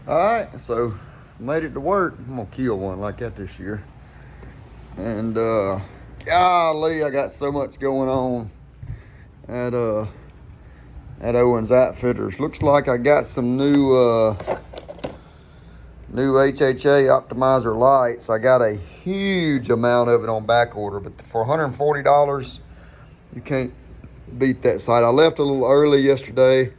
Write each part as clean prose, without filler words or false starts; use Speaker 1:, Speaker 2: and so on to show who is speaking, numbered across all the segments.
Speaker 1: All right, so made it to work. I'm gonna kill one like that this year. And golly, I got so much going on at Owens Outfitters. Looks like I got some new HHA optimizer lights. I got a huge amount of it on back order, but for $140, you can't beat that site. I left a little early yesterday.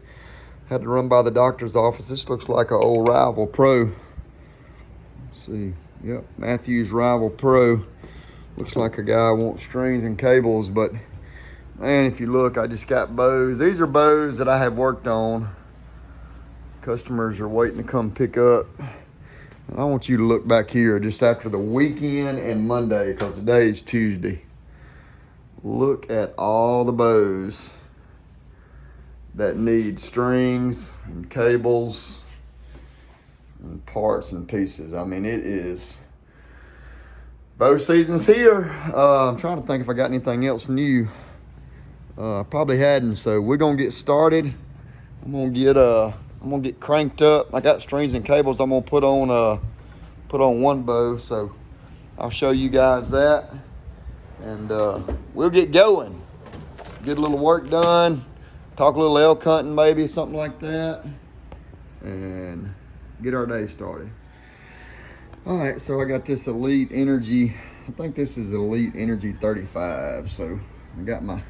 Speaker 1: Had to run by the doctor's office. This looks like an old Rival Pro. Let's see. Yep, Matthews Rival Pro. Looks like a guy wants strings and cables, but man, if you look, I just got bows. These are bows that I have worked on. Customers are waiting to come pick up. And I want you to look back here just after the weekend and Monday, because today is Tuesday. Look at all the bows that need strings and cables and parts and pieces. I mean, it is bow season's here. I'm trying to think if I got anything else new. I probably hadn't, so we're gonna get started. I'm gonna get cranked up. I got strings and cables I'm gonna put on one bow, so I'll show you guys that, and we'll get going. Get a little work done. Talk a little elk hunting, maybe something like that, and get our day started. All right, so I got this Elite Energy. I think this is Elite Energy 35. So I got my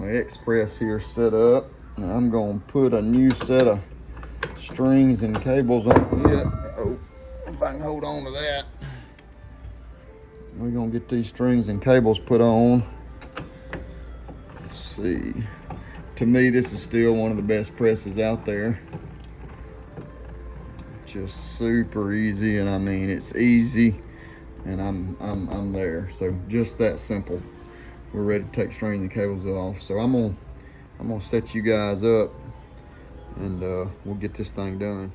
Speaker 1: Express here set up, and I'm gonna put a new set of strings and cables on it. Oh, if I can hold on to that. We're gonna get these strings and cables put on. Let's see. To me, this is still one of the best presses out there. Just super easy, and I mean, it's easy, and I'm there. So just that simple. We're ready to take strings and cables off. So I'm gonna set you guys up, and we'll get this thing done.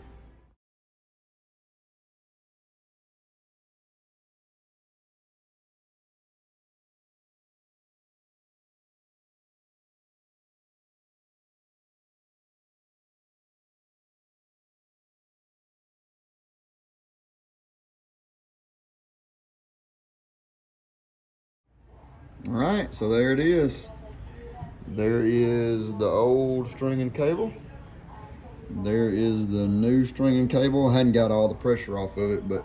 Speaker 1: All right, so there it is. There is the old string and cable. There is the new string and cable. I hadn't got all the pressure off of it, but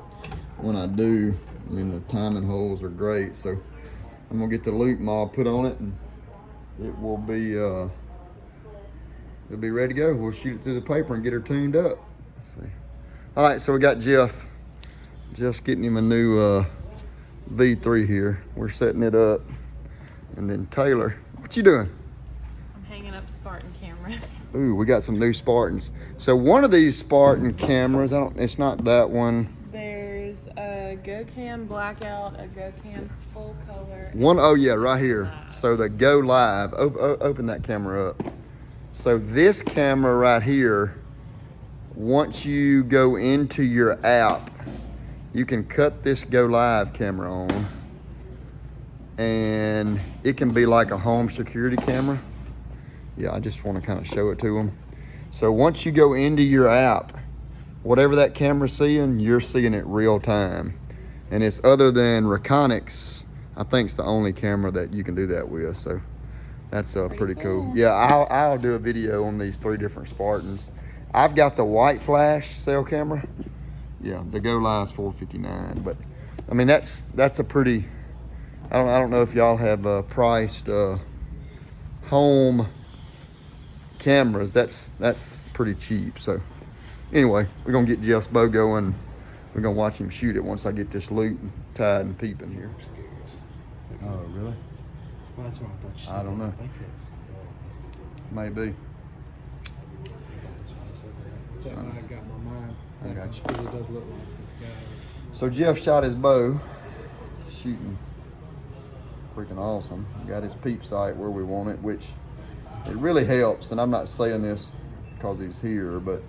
Speaker 1: when I do, I mean, the timing holes are great. So I'm gonna get the loop mob put on it, and it will be it'll be ready to go. We'll shoot it through the paper and get her tuned up. Let's see. All right, so we got Jeff. Jeff's getting him a new V3 here. We're setting it up. And then Taylor, what you doing?
Speaker 2: I'm hanging up Spartan cameras.
Speaker 1: Ooh, we got some new Spartans. So one of these Spartan cameras, it's not that one.
Speaker 2: There's a GoCam blackout, a GoCam full color.
Speaker 1: One, oh yeah, right here. So the Go Live, open that camera up. So this camera right here, once you go into your app, you can cut this Go Live camera on, and it can be like a home security camera. Yeah, I just want to kind of show it to them. So once you go into your app, whatever that camera's seeing, you're seeing it real time. And it's, other than Reconyx, I think it's the only camera that you can do that with. So that's pretty cool. Yeah, I'll do a video on these 3 different Spartans. I've got the white flash cell camera. Yeah, the Go Live's $459, but I mean, that's a pretty, I don't know if y'all have priced home cameras. That's pretty cheap. So anyway, we're gonna get Jeff's bow going. We're gonna watch him shoot it once I get this loop tied and peeping here. Oh, really?
Speaker 3: Well, that's what I thought you said.
Speaker 1: I don't know.
Speaker 3: I think that's
Speaker 1: Maybe.
Speaker 3: that's what I got in my mind.
Speaker 1: I got you.
Speaker 3: Because it does look like the guy.
Speaker 1: So Jeff shot his bow, shooting freaking awesome. Got his peep sight where we want it, which it really helps. And I'm not saying this because he's here, but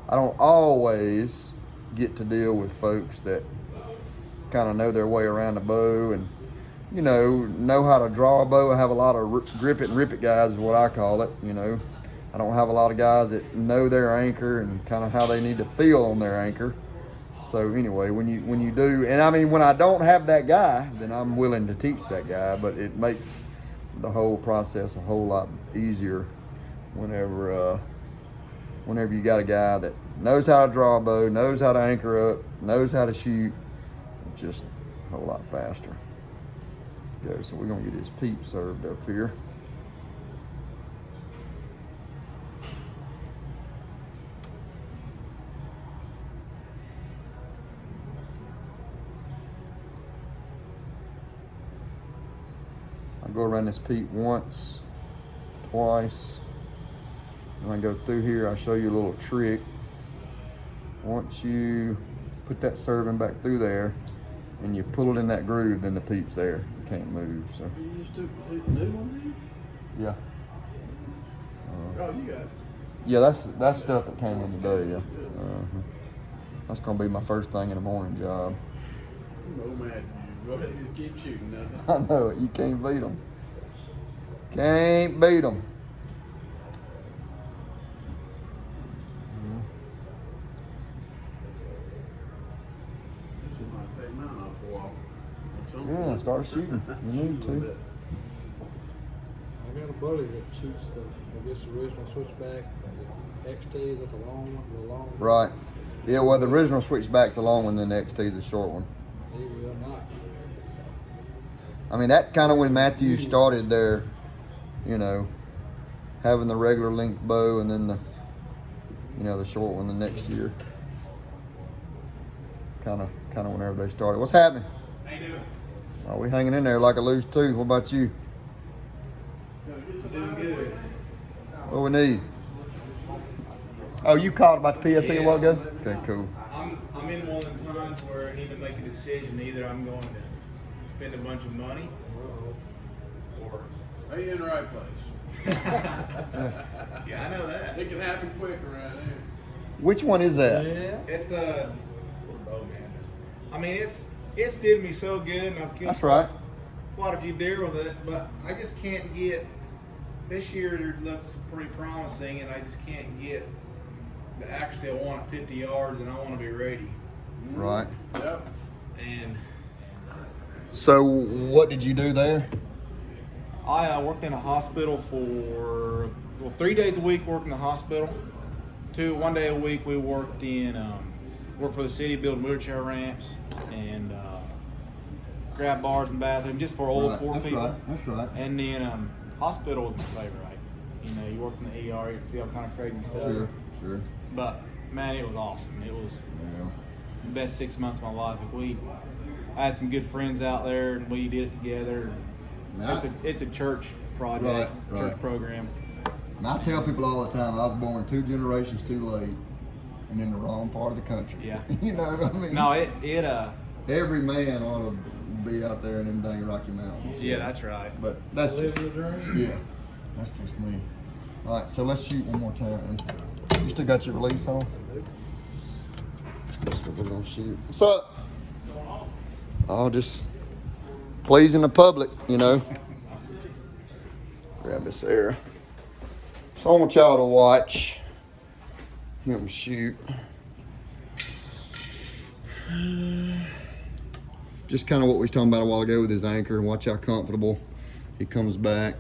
Speaker 1: I don't always get to deal with folks that kind of know their way around the bow and, you know how to draw a bow. I have a lot of grip it and rip it guys is what I call it, you know. I don't have a lot of guys that know their anchor and kind of how they need to feel on their anchor. So anyway, when you do, and I mean, when I don't have that guy, then I'm willing to teach that guy, but it makes the whole process a whole lot easier whenever you got a guy that knows how to draw a bow, knows how to anchor up, knows how to shoot. It's just a whole lot faster. Okay, so we're gonna get his peep served up here. I go around this peep once, twice, and I go through here. I'll show you a little trick. Once you put that serving back through there and you pull it in that groove, then the peep's there. You can't move. So
Speaker 3: You just took new ones in?
Speaker 1: yeah.
Speaker 3: Oh, you got it.
Speaker 1: Yeah, that's stuff that came in today. Yeah. That's gonna be my first thing in the morning job.
Speaker 3: No, Matthew. Go ahead and just keep shooting nothing.
Speaker 1: I know it. You can't beat them. Can't beat them.
Speaker 3: This might take mine off for a while. At some
Speaker 1: Yeah,
Speaker 3: point.
Speaker 1: start shooting. You need
Speaker 3: Shoot a little
Speaker 1: to.
Speaker 3: bit.
Speaker 4: I got a buddy that shoots the, I guess, the original switchback, the XTs, that's a long one, the long one.
Speaker 1: Right. Yeah, well, the original switchback's a long one, then the XT is a short one.
Speaker 4: He will not.
Speaker 1: I mean, that's kind of when Matthew started there, you know, having the regular length bow and then the short one the next year. Kind of whenever they started. What's happening?
Speaker 5: How you doing?
Speaker 1: Are we hanging in there like a loose tooth? What about you?
Speaker 5: Doing good.
Speaker 1: What we need? Oh, you called about the PSC a while ago? Okay, cool.
Speaker 5: I'm in one of the times where I need to make a decision. Either I'm going to spend a bunch of money or
Speaker 3: Are you in the right place?
Speaker 5: yeah, I know that.
Speaker 3: It can happen quick around here.
Speaker 1: Which one is that?
Speaker 5: It's a I mean, it's did me so good, and I've killed
Speaker 1: That's right.
Speaker 5: quite a few deer with it, but I just can't get. This year it looks pretty promising, and I just can't get the accuracy I want at 50 yards, and I want to be ready.
Speaker 1: Right.
Speaker 3: Yep.
Speaker 5: And
Speaker 1: So, what did you do there?
Speaker 5: I worked in a hospital for 3 days a week. Worked in the hospital. 1 day a week we worked for the city, building wheelchair ramps and grab bars and bathrooms just for old poor people.
Speaker 1: That's right.
Speaker 5: And then hospital was my favorite. Right? You know, you worked in the ER, you could see all kind of crazy stuff.
Speaker 1: Sure.
Speaker 5: But man, it was awesome. It was
Speaker 1: Yeah.
Speaker 5: the best 6 months of my life. I had some good friends out there, and we did it together.
Speaker 1: Yeah.
Speaker 5: It's a church project,
Speaker 1: Right.
Speaker 5: church program.
Speaker 1: And I tell people all the time, I was born 2 generations too late and in the wrong part of the country.
Speaker 5: Yeah.
Speaker 1: You know, I mean,
Speaker 5: No,
Speaker 1: every man ought to be out there in them dang Rocky Mountains.
Speaker 5: yeah, that's right.
Speaker 1: But that's just,
Speaker 4: Living the dream.
Speaker 1: yeah, that's just me. All right, so let's shoot one more time. You still got your release on? So we're gonna shoot. What's up? Oh, just pleasing the public, you know. Grab this air. So I want y'all to watch him shoot. Just kind of what we was talking about a while ago with his anchor. Watch how comfortable he comes back.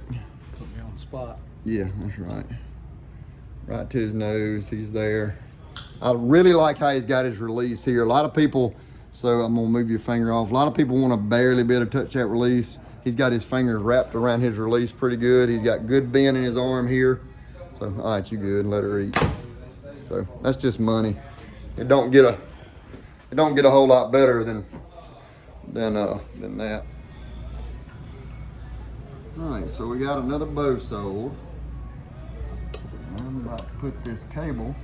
Speaker 4: Put me on the spot.
Speaker 1: Yeah, that's right. Right to his nose, he's there. I really like how he's got his release here. A lot of people, so I'm gonna move your finger off. A lot of people want to barely be able to touch that release. He's got his fingers wrapped around his release pretty good. He's got good bend in his arm here. So, all right, you good, let her eat. So that's just money. It don't get a whole lot better than that. All right, so we got another bow sold. I'm about to put this cable,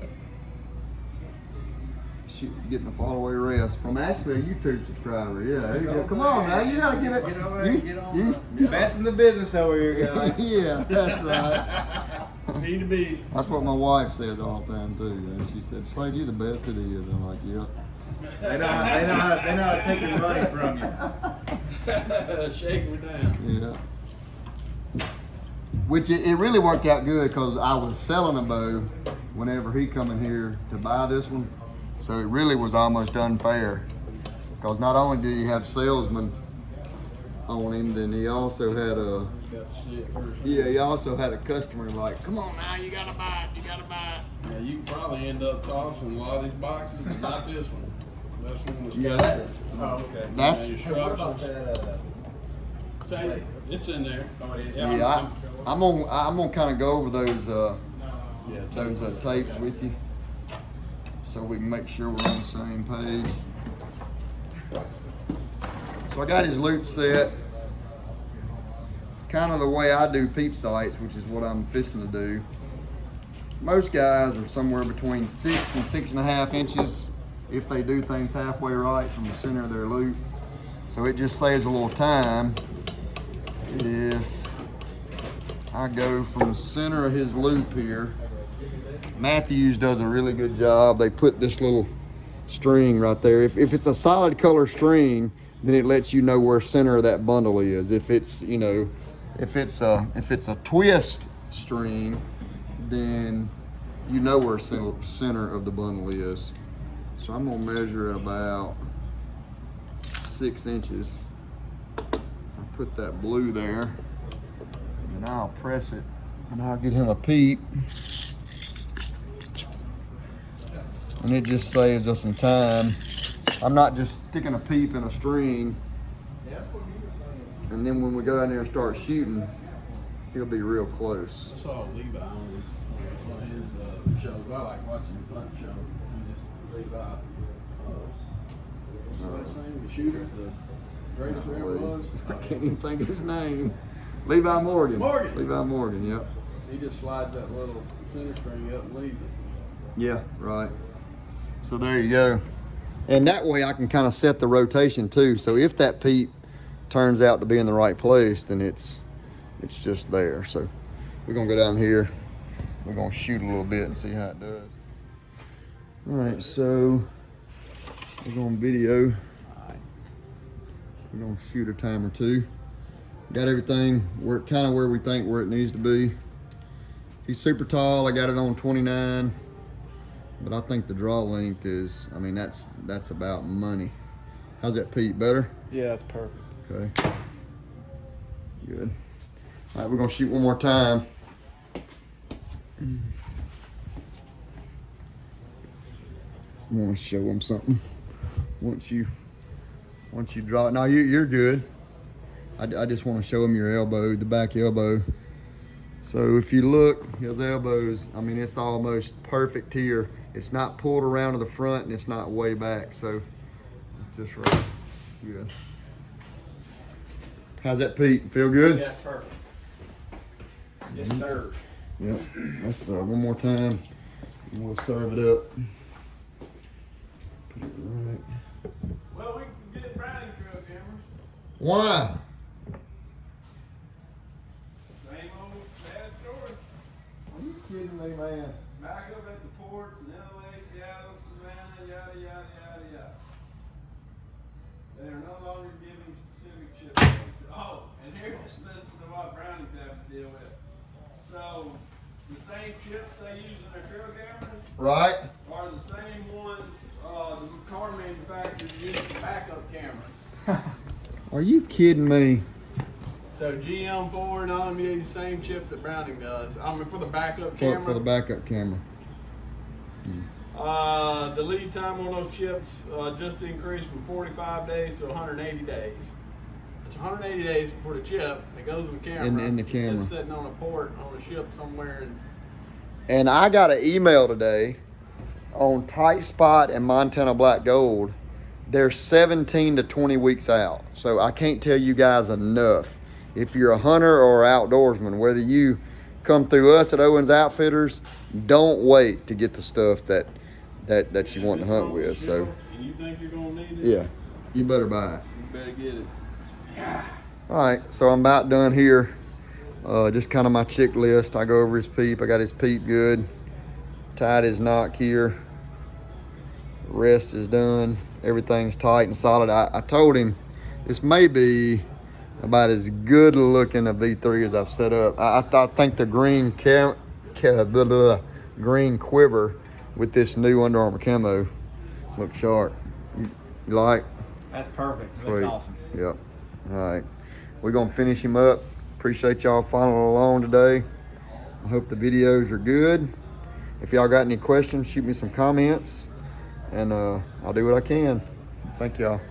Speaker 1: getting a follow-away rest from actually a YouTube subscriber. Yeah, there you go. Come on now, you gotta get it.
Speaker 3: Get over there and get on
Speaker 5: Best in the business over here, guys.
Speaker 1: Yeah, that's right.
Speaker 3: Need to be.
Speaker 1: That's what my wife says all the time too. And she said, "Slade, you the best it is." I'm like, "Yep."
Speaker 5: They know how to take your money from you.
Speaker 3: Shake me down.
Speaker 1: Yeah. Which it really worked out good because I was selling a bow whenever he come in here to buy this one. So it really was almost unfair. Because not only did he have salesmen on him, then he also had a,
Speaker 3: Got to see it first.
Speaker 1: yeah, he also had a customer like, come on now, you gotta buy it, you gotta buy it.
Speaker 3: Yeah, you can probably end up tossing a lot of these boxes, but not this one. This one was
Speaker 1: Yeah,
Speaker 3: cut.
Speaker 4: Oh, okay.
Speaker 1: That's,
Speaker 3: Instructions.
Speaker 4: that?
Speaker 3: Tape. It's in there.
Speaker 1: yeah, I'm gonna kind of go over those
Speaker 3: Yeah,
Speaker 1: tapes with you, so we can make sure we're on the same page. So I got his loop set, kind of the way I do peep sights, which is what I'm fixing to do. Most guys are somewhere between 6 and 6.5 inches if they do things halfway right from the center of their loop. So it just saves a little time if I go from the center of his loop here. Matthews does a really good job. They put this little string right there. If it's a solid color string, then it lets you know where center of that bundle is. If it's, you know, if it's a twist string, then you know where center of the bundle is. So I'm gonna measure at about 6 inches. I'll put that blue there, and I'll press it, and I'll get him a peep. And it just saves us some time. I'm not just sticking a peep in a string, and then when we go down there and start shooting, he'll be real close.
Speaker 3: I saw Levi on one of his shows. I like watching his hunt show. He just Levi. What's his name? The shooter, the greatest there ever was.
Speaker 1: I can't even think of his name. Levi Morgan.
Speaker 3: Morgan.
Speaker 1: Levi Morgan, yep.
Speaker 3: He just slides that little center string up and leaves it.
Speaker 1: Yeah, right. So there you go. And that way I can kind of set the rotation too. So if that peep turns out to be in the right place, then it's just there. So we're gonna go down here. We're gonna shoot a little bit and see how it does. All right, so we're gonna video. We're gonna shoot a time or two. Got everything kind of where we think where it needs to be. He's super tall. I got it on 29. But I think the draw length is, I mean, that's about money. How's that, Pete? Better?
Speaker 4: Yeah, that's perfect.
Speaker 1: Okay. Good. All right, we're gonna shoot one more time. I want to show them something. Once you draw it, now you're good. I just want to show him your elbow, the back elbow. So if you look, his elbows, I mean, it's almost perfect here. It's not pulled around to the front and it's not way back. So it's just right. Good. How's that, Pete? Feel good?
Speaker 4: Yeah, that's perfect. Yes, sir.
Speaker 1: Yep. Let's one more time. And we'll serve it up. Put it right.
Speaker 3: Well, we can get Browning trail cameras.
Speaker 1: Why?
Speaker 3: Same old sad story.
Speaker 1: Are you kidding me, man?
Speaker 3: Back up at the ports in LA, Seattle, Savannah, yada, yada, yada, yada. They are no longer giving specific ship dates. Oh, and here's listen to what Brownings have to deal with. So, the same chips they use in their trail cameras
Speaker 1: Right?
Speaker 3: are the same ones the car manufacturers use for backup cameras.
Speaker 1: Are you kidding me?
Speaker 3: So GM, Ford, and all of them use the same chips that Browning does. I mean, for the backup camera.
Speaker 1: For the backup camera.
Speaker 3: The lead time on those chips just increased from 45 days to 180 days. It's 180 days for the chip that goes in the camera.
Speaker 1: In the camera.
Speaker 3: It's sitting on a port on a ship somewhere.
Speaker 1: And I got an email today on Tight Spot and Montana Black Gold. They're 17 to 20 weeks out. So I can't tell you guys enough. If you're a hunter or outdoorsman, whether you come through us at Owens Outfitters, don't wait to get the stuff that you want to hunt with. So
Speaker 3: And you think you're gonna need it?
Speaker 1: yeah, you better buy it.
Speaker 3: You better get it.
Speaker 1: All right, so I'm about done here. Just kind of my checklist. I go over his peep. I got his peep good. Tied his knock here. Rest is done. Everything's tight and solid. I told him this may be about as good looking a V3 as I've set up. I think the green green quiver with this new Under Armour camo looks sharp. You like?
Speaker 5: That's perfect. That's
Speaker 1: Sweet.
Speaker 5: awesome.
Speaker 1: Yep. All right. We're going to finish him up. Appreciate y'all following along today. I hope the videos are good. If y'all got any questions, shoot me some comments, and I'll do what I can. Thank y'all.